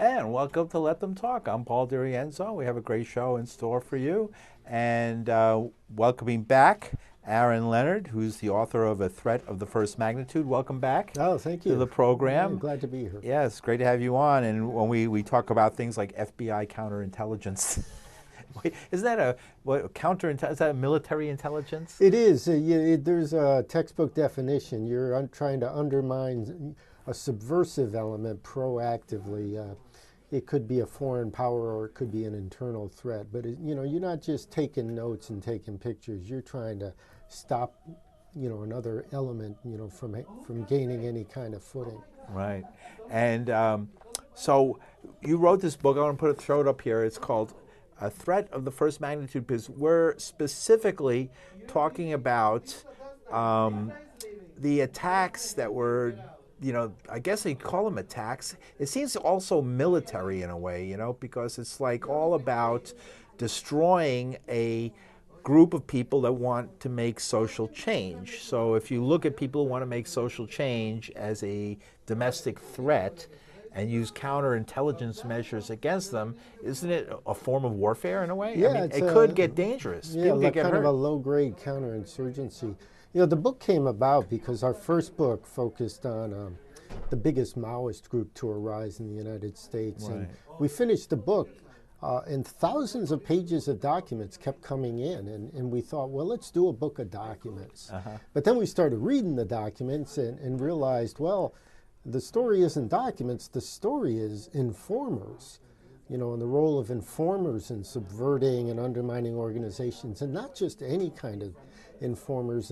And welcome to Let Them Talk. I'm Paul DiRienzo. We have a great show in store for you. And welcoming back Aaron Leonard, who's the author of A Threat of the First Magnitude. Welcome back Oh, thank you. to the program. Yeah, glad to be here. Yes, great to have you on. And when we talk about things like FBI counterintelligence, wait, isn't that is that a military intelligence? It is. There's a textbook definition. You're trying to undermine a subversive element proactively. It could be a foreign power or it could be an internal threat. But you're not just taking notes and taking pictures. You're trying to stop, another element, from gaining any kind of footing. Right. And so you wrote this book. I want to throw it up here. It's called A Threat of the First Magnitude, because we're specifically talking about the attacks that were, I guess they call them attacks. It seems also military in a way, because it's like all about destroying a group of people that want to make social change. So if you look at people who want to make social change as a domestic threat and use counterintelligence measures against them, isn't it a form of warfare in a way? Yeah, I mean, it could get dangerous. Yeah, People like get kind hurt. of a low-grade counterinsurgency. The book came about because our first book focused on the biggest Maoist group to arise in the United States. Right. And we finished the book, and thousands of pages of documents kept coming in. And we thought, well, let's do a book of documents. But then we started reading the documents and realized, well, the story isn't documents, the story is informers. And the role of informers in subverting and undermining organizations, and not just any kind of informers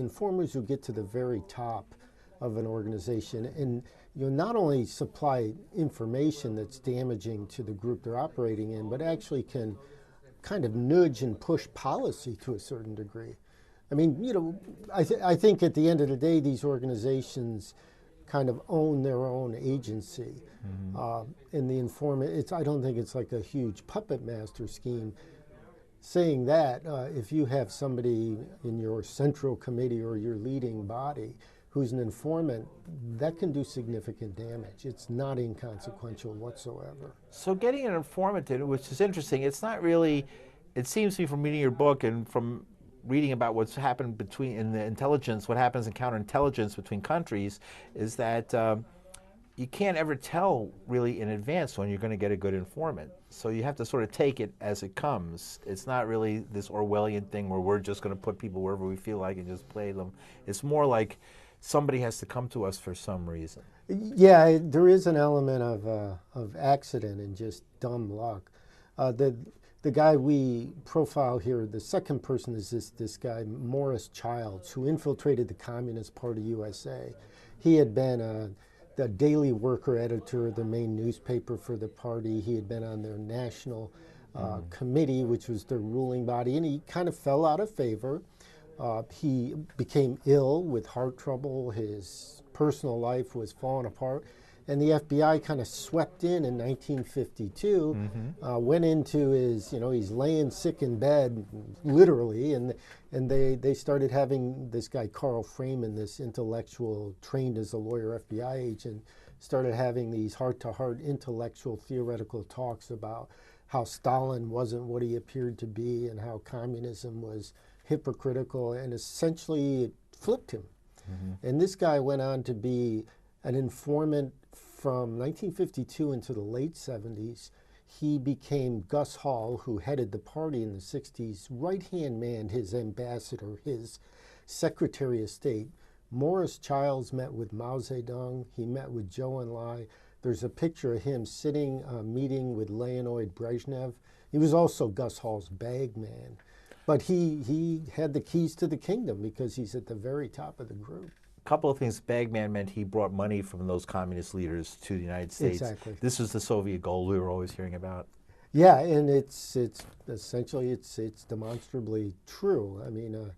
who get to the very top of an organization and not only supply information that's damaging to the group they're operating in, but actually can kind of nudge and push policy to a certain degree. I mean, I think at the end of the day, these organizations kind of own their own agency. In the informant, I don't think it's like a huge puppet master scheme. Saying that, if you have somebody in your central committee or your leading body who's an informant, that can do significant damage. It's not inconsequential whatsoever. So getting an informant, which is interesting, it's not really, it seems to me from reading your book and from reading about what's happened in the intelligence, what happens in counterintelligence between countries, is that you can't ever tell really in advance when you're going to get a good informant. So you have to sort of take it as it comes. It's not really this Orwellian thing where we're just going to put people wherever we feel like and just play them. It's more like somebody has to come to us for some reason. Yeah, there is an element of accident and just dumb luck. The guy we profile here, the second person is this guy, Morris Childs, who infiltrated the Communist Party USA. He had been the daily worker editor of the main newspaper for the party. He had been on their national committee, which was their ruling body, and he kind of fell out of favor. He became ill with heart trouble. His personal life was falling apart. And the FBI kind of swept in 1952, went into his, he's laying sick in bed, literally, and they started having this guy, Carl Freeman, this intellectual, trained as a lawyer FBI agent, started having these heart-to-heart intellectual theoretical talks about how Stalin wasn't what he appeared to be and how communism was hypocritical, and essentially it flipped him. And this guy went on to be an informant from 1952 into the late 70s. He became Gus Hall, who headed the party in the 60s, right-hand man, his ambassador, his Secretary of State. Morris Childs met with Mao Zedong. He met with Zhou Enlai. There's a picture of him sitting meeting with Leonid Brezhnev. He was also Gus Hall's bag man. But he had the keys to the kingdom because he's at the very top of the group. Couple of things. Bagman meant he brought money from those communist leaders to the United States. Exactly. This was the Soviet gold we were always hearing about. Yeah, and it's essentially it's demonstrably true. I mean,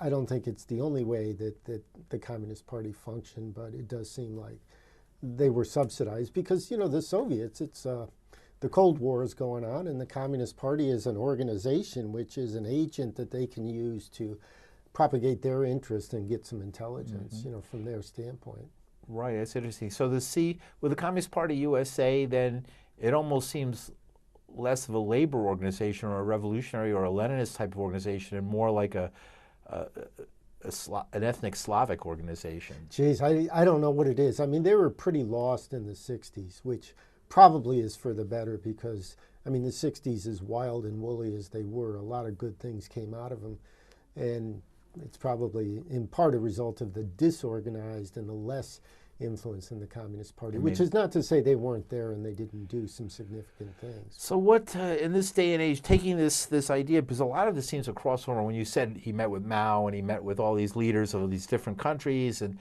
I don't think it's the only way that the Communist Party functioned, but it does seem like they were subsidized because the Soviets. It's the Cold War is going on, and the Communist Party is an organization which is an agent that they can use to propagate their interest and get some intelligence, from their standpoint. Right, that's interesting. So with the Communist Party USA, then it almost seems less of a labor organization or a revolutionary or a Leninist type of organization and more like an ethnic Slavic organization. Geez, I don't know what it is. I mean, they were pretty lost in the 60s, which probably is for the better because, I mean, the 60s, as wild and woolly as they were, a lot of good things came out of them. And it's probably in part a result of the disorganized and the less influence in the Communist Party, which is not to say they weren't there and they didn't do some significant things. So what, in this day and age, taking this idea, because a lot of this seems to cross over when you said he met with Mao and he met with all these leaders of these different countries, and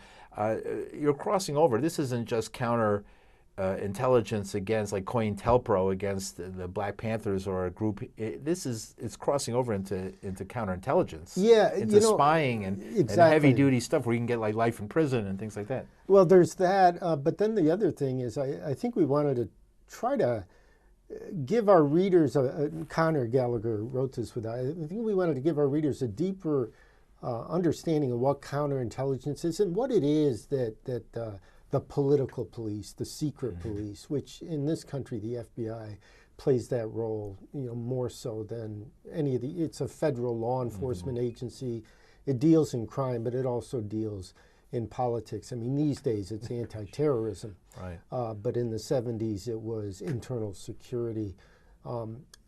you're crossing over. This isn't just counterintelligence against, like COINTELPRO against the Black Panthers or a group. It's crossing over into counterintelligence. Yeah, into spying and heavy duty stuff where you can get like life in prison and things like that. Well, there's that, but then the other thing is I think we wanted to try to give our readers, Connor Gallagher wrote this with, I think we wanted to give our readers a deeper understanding of what counterintelligence is and what it is that the political police, the secret police, which in this country the FBI plays that role, more so than any of the. It's a federal law enforcement agency. It deals in crime, but it also deals in politics. I mean, these days it's anti-terrorism, right? But in the 70s it was internal security.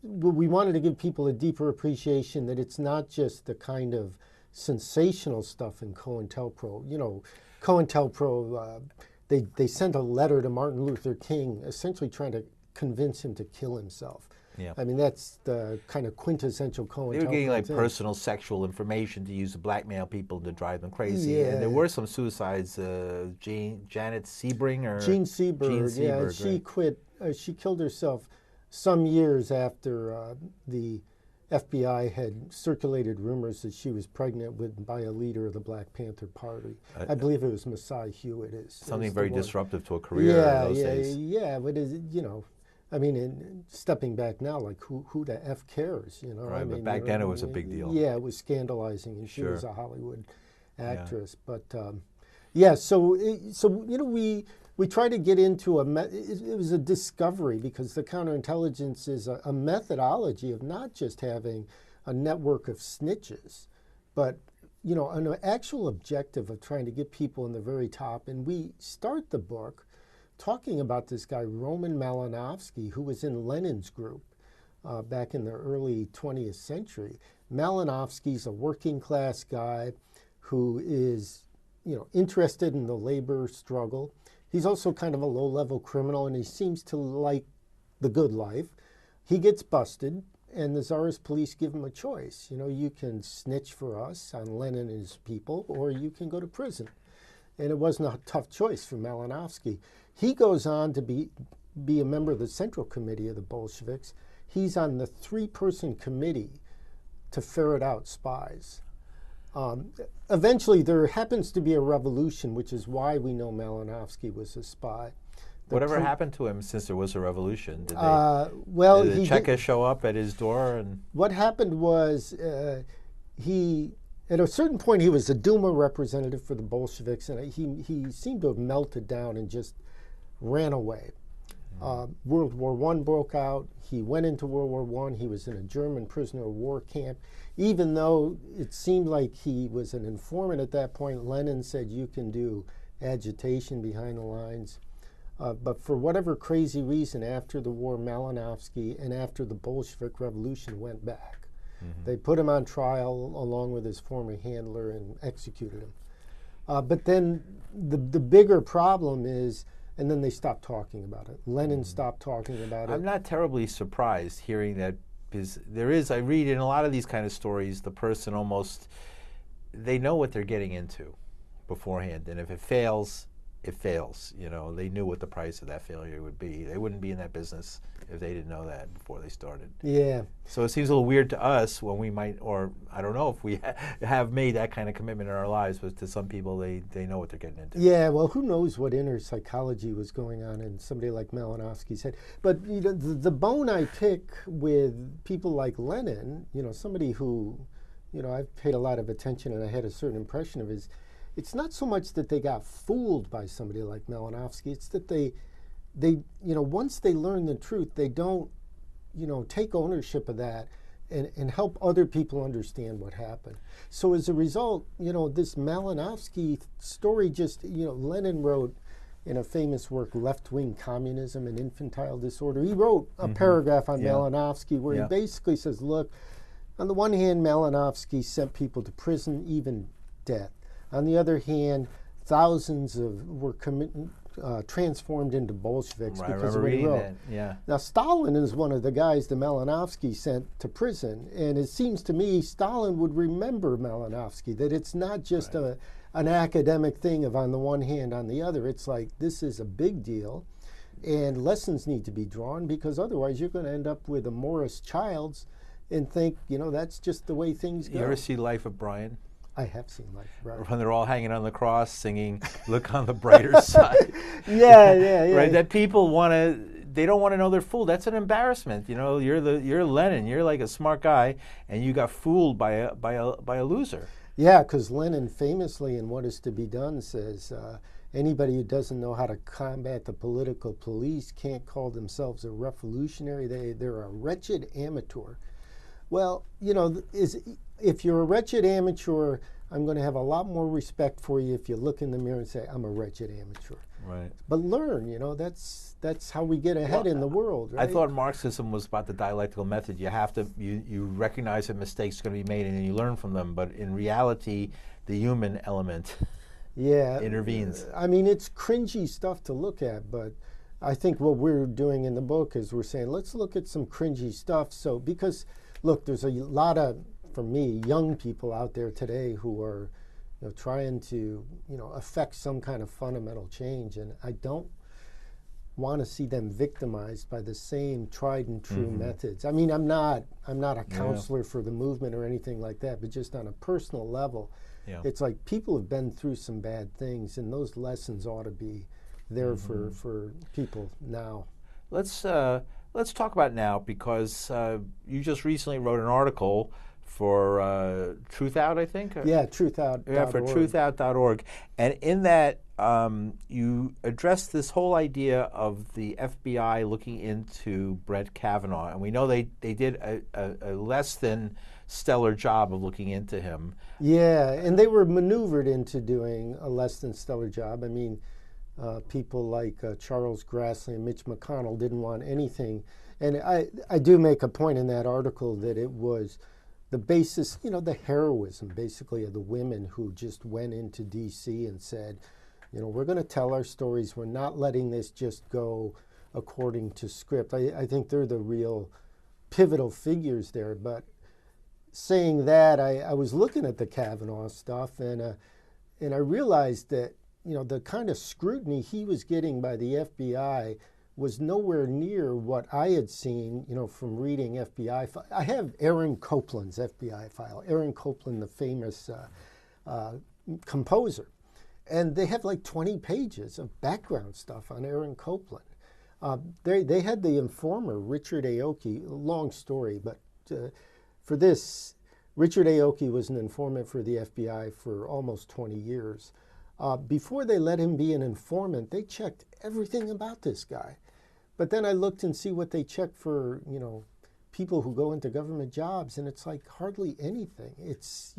We wanted to give people a deeper appreciation that it's not just the kind of sensational stuff in COINTELPRO. COINTELPRO. They sent a letter to Martin Luther King essentially trying to convince him to kill himself. Yeah. I mean, that's the kind of quintessential COINTELPRO. They were getting like personal sexual information to use to blackmail people to drive them crazy. Yeah. And there were some suicides. Janet Sebring or Jean Seberg. Yeah, and she quit. She killed herself some years after the FBI had circulated rumors that she was pregnant by a leader of the Black Panther Party. I believe it was Masai Hewitt. Something very disruptive to a career in those days. Yeah, but I mean, stepping back now, like who the F cares, Right, I mean, but back then it was a big deal. Yeah, it was scandalizing, and she was a Hollywood actress. Yeah. But so we try to get into it was a discovery because the counterintelligence is a methodology of not just having a network of snitches, but an actual objective of trying to get people in the very top. And we start the book talking about this guy, Roman Malinowski, who was in Lenin's group back in the early 20th century. Malinowski's a working class guy who is, interested in the labor struggle. He's also kind of a low-level criminal, and he seems to like the good life. He gets busted, and the Tsarist police give him a choice. You can snitch for us on Lenin and his people, or you can go to prison. And it wasn't a tough choice for Malinowski. He goes on to be a member of the Central Committee of the Bolsheviks. He's on the 3-person committee to ferret out spies. Eventually, there happens to be a revolution, which is why we know Malinowski was a spy. Whatever happened to him since there was a revolution? Did the Cheka show up at his door? And what happened was at a certain point, he was a Duma representative for the Bolsheviks, and he seemed to have melted down and just ran away. World War I broke out. He went into World War I. He was in a German prisoner of war camp. Even though it seemed like he was an informant at that point, Lenin said you can do agitation behind the lines. But for whatever crazy reason, after the war, Malinowski and after the Bolshevik Revolution went back. They put him on trial along with his former handler and executed him. But then the bigger problem is, and then they stopped talking about it. Lenin stopped talking about it. I'm not terribly surprised hearing that, because I read in a lot of these kind of stories, the person they know what they're getting into beforehand, and if it fails, it fails. They knew what the price of that failure would be. They wouldn't be in that business if they didn't know that before they started. Yeah. So it seems a little weird to us when we might, or I don't know if we have made that kind of commitment in our lives, but to some people, they know what they're getting into. Yeah, well, who knows what inner psychology was going on in somebody like Malinowski's head. But the bone I pick with people like Lenin, somebody who, I've paid a lot of attention and I had a certain impression of, is it's not so much that they got fooled by somebody like Malinowski, it's that they they, once they learn the truth, they don't, take ownership of that and help other people understand what happened. So as a result, this Malinowski story just, Lenin wrote in a famous work, Left-Wing Communism and Infantile Disorder. He wrote a paragraph on Malinowski where he basically says, look, on the one hand, Malinowski sent people to prison, even death. On the other hand, thousands were transformed into Bolsheviks because of what he wrote. Now, Stalin is one of the guys that Malinowski sent to prison, and it seems to me Stalin would remember Malinowski, that it's not just an academic thing of on the one hand, on the other. It's like, this is a big deal, and lessons need to be drawn, because otherwise you're going to end up with a Morris Childs and think, that's just the way things go. You ever see Life of Brian? I have seen Life of Brian. When they're all hanging on the cross singing, look on the brighter side. Yeah. Right, that people they don't want to know they're fooled. That's an embarrassment. You're Lenin, you're like a smart guy, and you got fooled by a loser. Yeah, because Lenin famously in What Is to Be Done says, anybody who doesn't know how to combat the political police can't call themselves a revolutionary. They're a wretched amateur. Well, if you're a wretched amateur, I'm going to have a lot more respect for you if you look in the mirror and say, I'm a wretched amateur. Right. But learn, that's how we get ahead in the world, right? I thought Marxism was about the dialectical method. You have to, you recognize that mistakes are going to be made and then you learn from them. But in reality, the human element intervenes. I mean, it's cringy stuff to look at, but I think what we're doing in the book is we're saying, let's look at some cringy stuff. So, because, look, there's a lot of, for me, young people out there today who are trying to affect some kind of fundamental change, and I don't want to see them victimized by the same tried and true methods. I mean, I'm not a counselor for the movement or anything like that, but just on a personal level, it's like people have been through some bad things, and those lessons ought to be there for people now. Let's talk about now, because you just recently wrote an article for Truth Out, I think? Yeah, truthout.org. Yeah, for truthout.org. And in that, you addressed this whole idea of the FBI looking into Brett Kavanaugh. And we know they did a less than stellar job of looking into him. Yeah, and they were maneuvered into doing a less than stellar job. I mean, people like Charles Grassley and Mitch McConnell didn't want anything. And I do make a point in that article that it was the basis, the heroism basically of the women who just went into D.C. and said, we're going to tell our stories. We're not letting this just go according to script. I think they're the real pivotal figures there. But saying that, I was looking at the Kavanaugh stuff, and I realized that, the kind of scrutiny he was getting by the FBI was nowhere near what I had seen, from reading FBI. I have Aaron Copland's FBI file. Aaron Copland, the famous composer. And they have like 20 pages of background stuff on Aaron Copland. They had the informer, Richard Aoki, long story, but for this, Richard Aoki was an informant for the FBI for almost 20 years. Before they let him be an informant, they checked everything about this guy. But then I looked and see what they check for, people who go into government jobs, and it's like hardly anything. It's,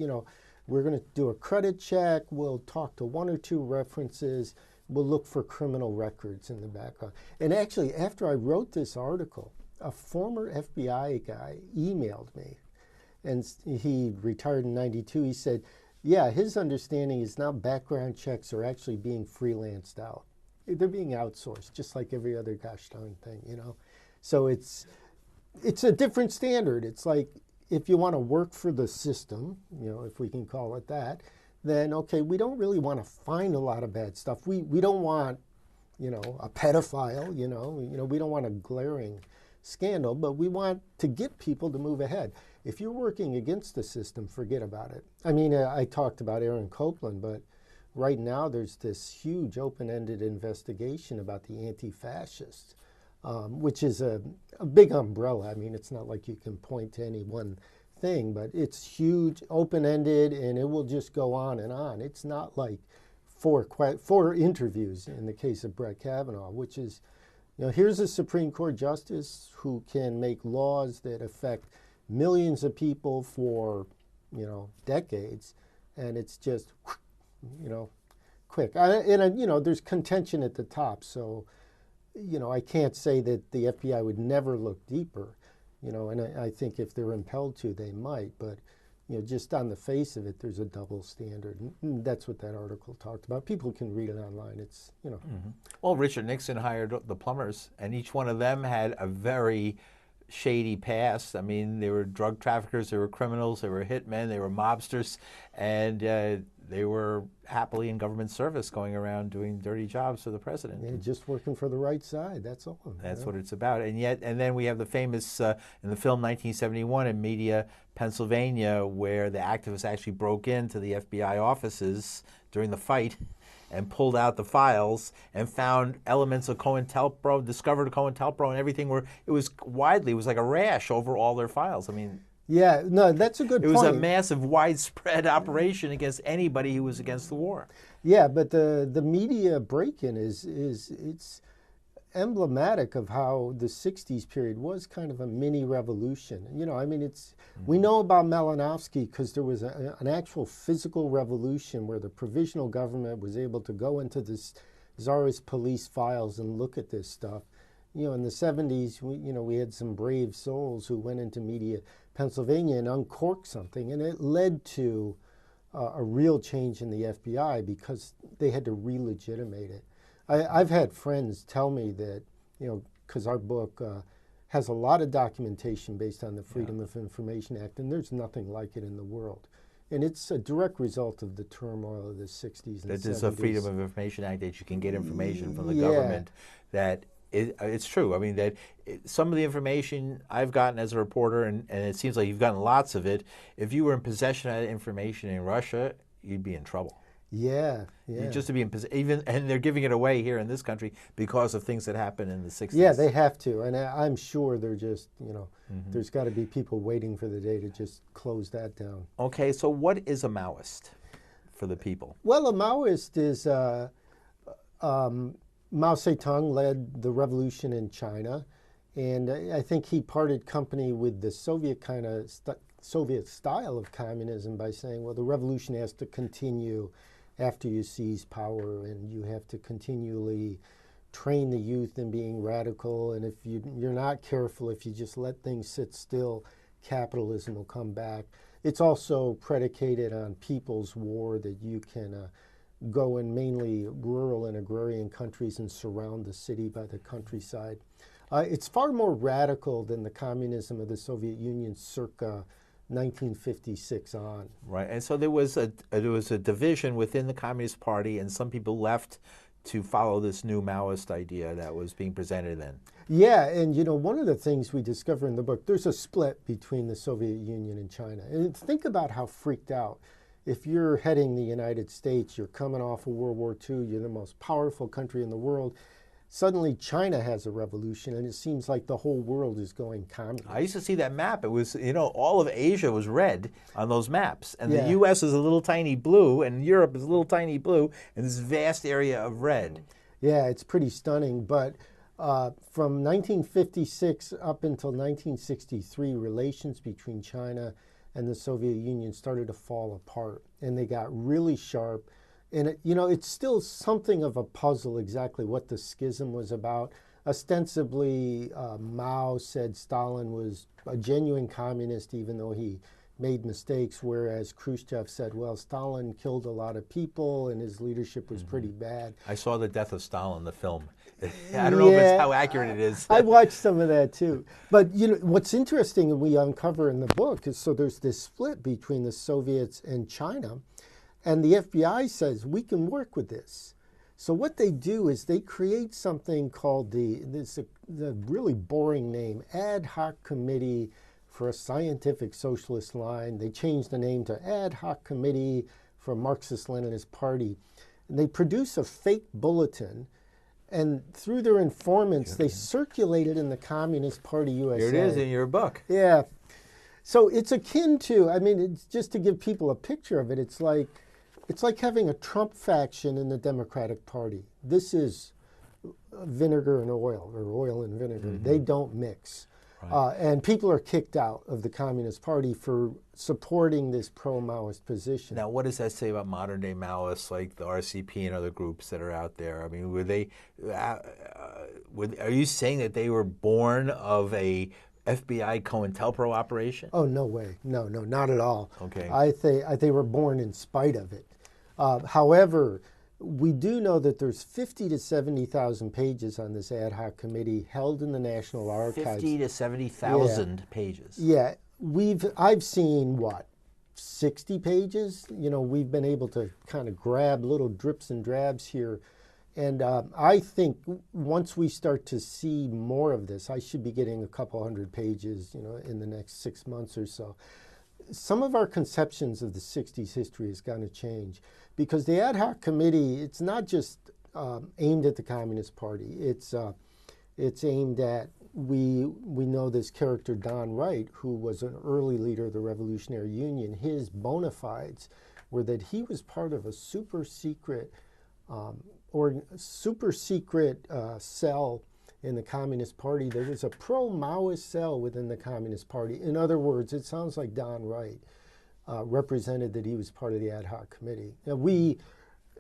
we're going to do a credit check, we'll talk to one or two references, we'll look for criminal records in the background. And actually, after I wrote this article, a former FBI guy emailed me, and he retired in '92. He said, yeah, his understanding is now background checks are actually being freelanced out. They're being outsourced, just like every other gosh darn thing, So it's a different standard. It's like, if you want to work for the system, if we can call it that, then okay, we don't really want to find a lot of bad stuff. We don't want, a pedophile, we don't want a glaring scandal, but we want to get people to move ahead. If you're working against the system, forget about it. I mean, I talked about Aaron Copland, but right now there's this huge open-ended investigation about the anti-fascists, which is a big umbrella. I mean, it's not like you can point to any one thing, but it's huge, open-ended, and it will just go on and on. It's not like four interviews in the case of Brett Kavanaugh, which is Here's a Supreme Court justice who can make laws that affect millions of people for, decades, and it's just, quick. There's contention at the top, so, I can't say that the FBI would never look deeper, and I think if they're impelled to, they might, but, just on the face of it, there's a double standard. And that's what that article talked about. People can read it online. It's, Well, Richard Nixon hired the plumbers, and each one of them had a very shady past. I mean, they were drug traffickers, they were criminals, they were hitmen, they were mobsters, and they were happily in government service going around doing dirty jobs for the president. Yeah, just working for the right side, that's all. That's what it's about. And then we have the famous, in the film 1971 in Media, Pennsylvania, where the activists actually broke into the FBI offices during the fight and pulled out the files and found elements of COINTELPRO, discovered COINTELPRO and everything it was like a rash over all their files. I mean, yeah, no, that's a good point. It was a massive, widespread operation against anybody who was against the war. Yeah, but the media break-in it's emblematic of how the 60s period was kind of a mini revolution. We know about Malinowski because there was an actual physical revolution where the provisional government was able to go into this Tsarist police files and look at this stuff. In the 70s, we had some brave souls who went into Media, Pennsylvania and uncorked something, and it led to a real change in the FBI because they had to re-legitimate it. I've had friends tell me that, because our book has a lot of documentation based on the Freedom of Information Act, and there's nothing like it in the world. And it's a direct result of the turmoil of the 60s and 70s. There's a Freedom of Information Act that you can get information from the government that it's true. I mean, that some of the information I've gotten as a reporter, and it seems like you've gotten lots of it, if you were in possession of that information in Russia, you'd be in trouble. Yeah. Just to be in possession, and they're giving it away here in this country because of things that happened in the 60s. Yeah, they have to, and I'm sure they're just, there's got to be people waiting for the day to just close that down. Okay, so what is a Maoist for the people? Well, a Maoist is, Mao Zedong led the revolution in China, and I think he parted company with the Soviet Soviet style of communism by saying, well, the revolution has to continue after you seize power, and you have to continually train the youth in being radical, and if you're not careful, if you just let things sit still, capitalism will come back. It's also predicated on people's war, that you can go in mainly rural and agrarian countries and surround the city by the countryside. It's far more radical than the communism of the Soviet Union circa 1956 on. Right, and so there was a division within the Communist Party, and some people left to follow this new Maoist idea that was being presented then. Yeah, and one of the things we discover in the book, there's a split between the Soviet Union and China. And think about how freaked out. If you're heading the United States, you're coming off of World War II, you're the most powerful country in the world. Suddenly China has a revolution, and it seems like the whole world is going communist. I used to see that map. It was, all of Asia was red on those maps. And the U.S. is a little tiny blue, and Europe is a little tiny blue, and this vast area of red. Yeah, it's pretty stunning. But from 1956 up until 1963, relations between China and the Soviet Union started to fall apart, and they got really sharp. And it's still something of a puzzle exactly what the schism was about. Ostensibly, Mao said Stalin was a genuine communist, even though he made mistakes, whereas Khrushchev said, well, Stalin killed a lot of people and his leadership was pretty bad. I saw The Death of Stalin, the film. I don't know if it's how accurate it is. I watched some of that too. But what's interesting, and we uncover in the book, is so there's this split between the Soviets and China. And the FBI says, we can work with this. So what they do is they create something called the really boring name, Ad Hoc Committee for a Scientific Socialist Line. They changed the name to Ad Hoc Committee for Marxist-Leninist Party. And they produce a fake bulletin, and through their informants, they circulate it in the Communist Party USA. Here it is in your book. Yeah. So it's akin to, it's just to give people a picture of it, it's like having a Trump faction in the Democratic Party. This is vinegar and oil, or oil and vinegar. Mm-hmm. They don't mix. Right. And people are kicked out of the Communist Party for supporting this pro-Maoist position. Now, what does that say about modern-day Maoists like the RCP and other groups that are out there? I mean, were they? Are you saying that they were born of a FBI COINTELPRO operation? Oh, no way. No, not at all. Okay. I think they were born in spite of it. However, we do know that there's 50 to 70,000 pages on this ad hoc committee held in the National Archives. 50 to 70,000 pages. Yeah, I've seen 60 pages. You know, we've been able to kind of grab little drips and drabs here. And I think once we start to see more of this, I should be getting a couple hundred pages, you know, in the next 6 months or so. Some of our conceptions of the 60s history is going to change, because the ad hoc committee, it's not just aimed at the Communist Party. It's aimed at, we know this character Don Wright, who was an early leader of the Revolutionary Union. His bona fides were that he was part of a super secret cell in the Communist Party. There was a pro-Maoist cell within the Communist Party. In other words, it sounds like Don Wright represented that he was part of the ad hoc committee. Now, we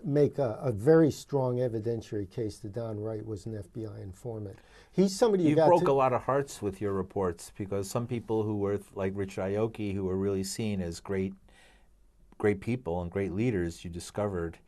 make a very strong evidentiary case that Don Wright was an FBI informant. He's somebody you broke a lot of hearts with your reports, because some people who were like Richard Aoki, who were really seen as great people and great leaders, you discovered.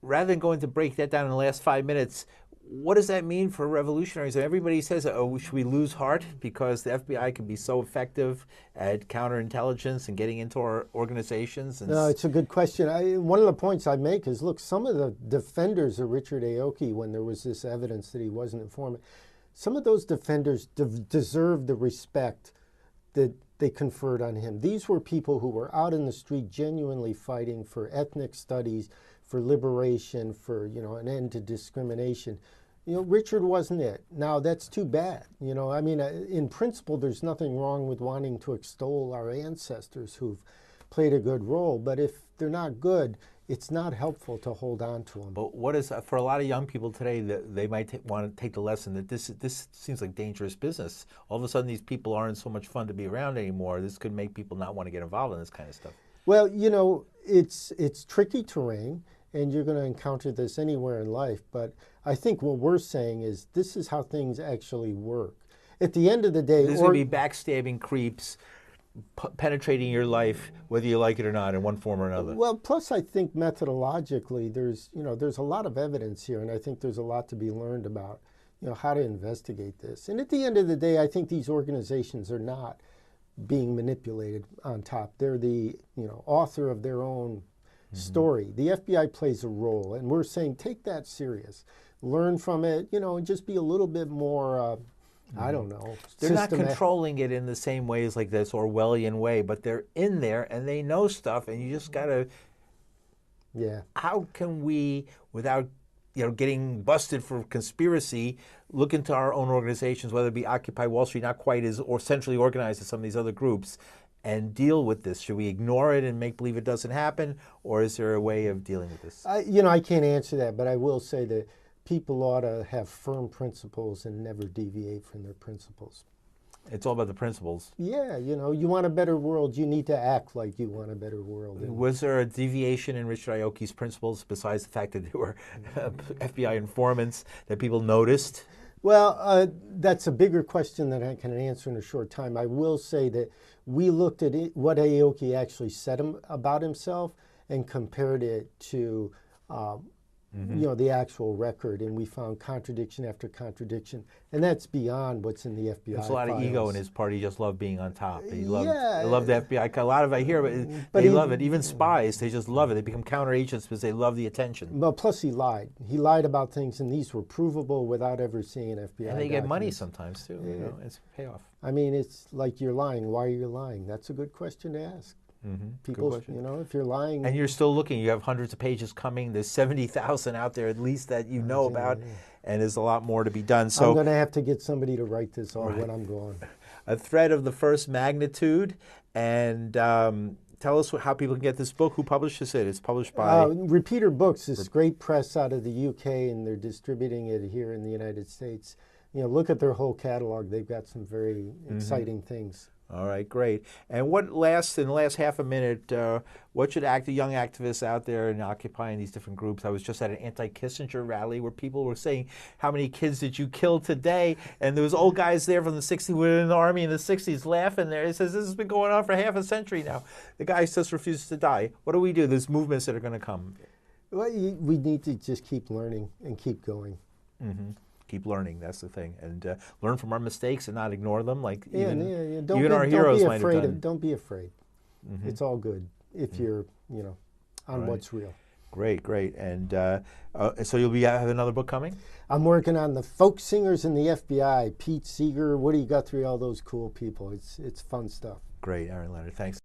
Rather than going to break that down in the last 5 minutes, what does that mean for revolutionaries? Everybody says, oh, should we lose heart because the FBI can be so effective at counterintelligence and getting into our organizations? No, it's a good question. One of the points I make is, look, some of the defenders of Richard Aoki, when there was this evidence that he wasn't an informant, some of those defenders deserve the respect that they conferred on him. These were people who were out in the street genuinely fighting for ethnic studies, for liberation, for, you know, an end to discrimination. You know, Richard wasn't it. Now, that's too bad. You know, I mean, in principle, there's nothing wrong with wanting to extol our ancestors who've played a good role. But if they're not good, it's not helpful to hold on to them. But what is, for a lot of young people today, that they might want to take the lesson that this seems like dangerous business. All of a sudden, these people aren't so much fun to be around anymore. This could make people not want to get involved in this kind of stuff. Well, you know, it's tricky terrain, and you're going to encounter this anywhere in life. But I think what we're saying is this is how things actually work. At the end of the day, there's going to be backstabbing creeps penetrating your life, whether you like it or not, in one form or another. Well, plus I think methodologically, there's a lot of evidence here, and I think there's a lot to be learned about, you know, how to investigate this. And at the end of the day, I think these organizations are not being manipulated on top. They're the, you know, author of their own story. The FBI plays a role, and we're saying take that serious, learn from it, you know, and just be a little bit more I don't know. They're not controlling it in the same ways like this Orwellian way, but they're in there and they know stuff, and you just got to. Yeah. How can we, without, you know, getting busted for conspiracy, look into our own organizations, whether it be Occupy Wall Street, not quite as or centrally organized as some of these other groups, and deal with this? Should we ignore it and make believe it doesn't happen, or is there a way of dealing with this? You know, I can't answer that, but I will say that people ought to have firm principles and never deviate from their principles. It's all about the principles. Yeah, you know, you want a better world, you need to act like you want a better world. Was there a deviation in Richard Aoki's principles besides the fact that they were FBI informants that people noticed? Well, that's a bigger question than I can answer in a short time. I will say that we looked at what Aoki actually said about himself and compared it to you know, the actual record, and we found contradiction after contradiction, and that's beyond what's in the FBI. There's a lot files. of ego in his part. He just loved being on top. He loved, yeah, they love the FBI. A lot of I hear, but they love it. Even spies, they just love it. They become counter agents because they love the attention. Well, plus he lied. He lied about things, and these were provable without ever seeing an FBI. And they get money documents. sometimes too. You know, it's a payoff. I mean, it's like you're lying. Why are you lying? That's a good question to ask. People, you know, if you're lying. And you're still looking. You have hundreds of pages coming. There's 70,000 out there at least that you know about, and there's a lot more to be done. So I'm going to have to get somebody to write this all when I'm gone. A threat of the first magnitude, and tell us how people can get this book. Who publishes it? It's published by... Repeater Books, this great press out of the UK, and they're distributing it here in the United States. You know, look at their whole catalog. They've got some very exciting things. All right, great. And in the last half a minute, what should young activists out there and occupying these different groups? I was just at an anti-Kissinger rally where people were saying, how many kids did you kill today? And there was old guys there from the 60s, who were in the army in the 60s, laughing there. It says, this has been going on for half a century now. The guy just refuses to die. What do we do? There's movements that are going to come. Well, we need to just keep learning and keep going. Keep learning, that's the thing, and learn from our mistakes and not ignore them, like even Don't our heroes might have done. Don't be afraid. It's all good if you're, on what's real. Great. And so you'll have another book coming? I'm working on the folk singers in the FBI, Pete Seeger, Woody Guthrie, all those cool people. It's fun stuff. Great, Aaron Leonard, thanks.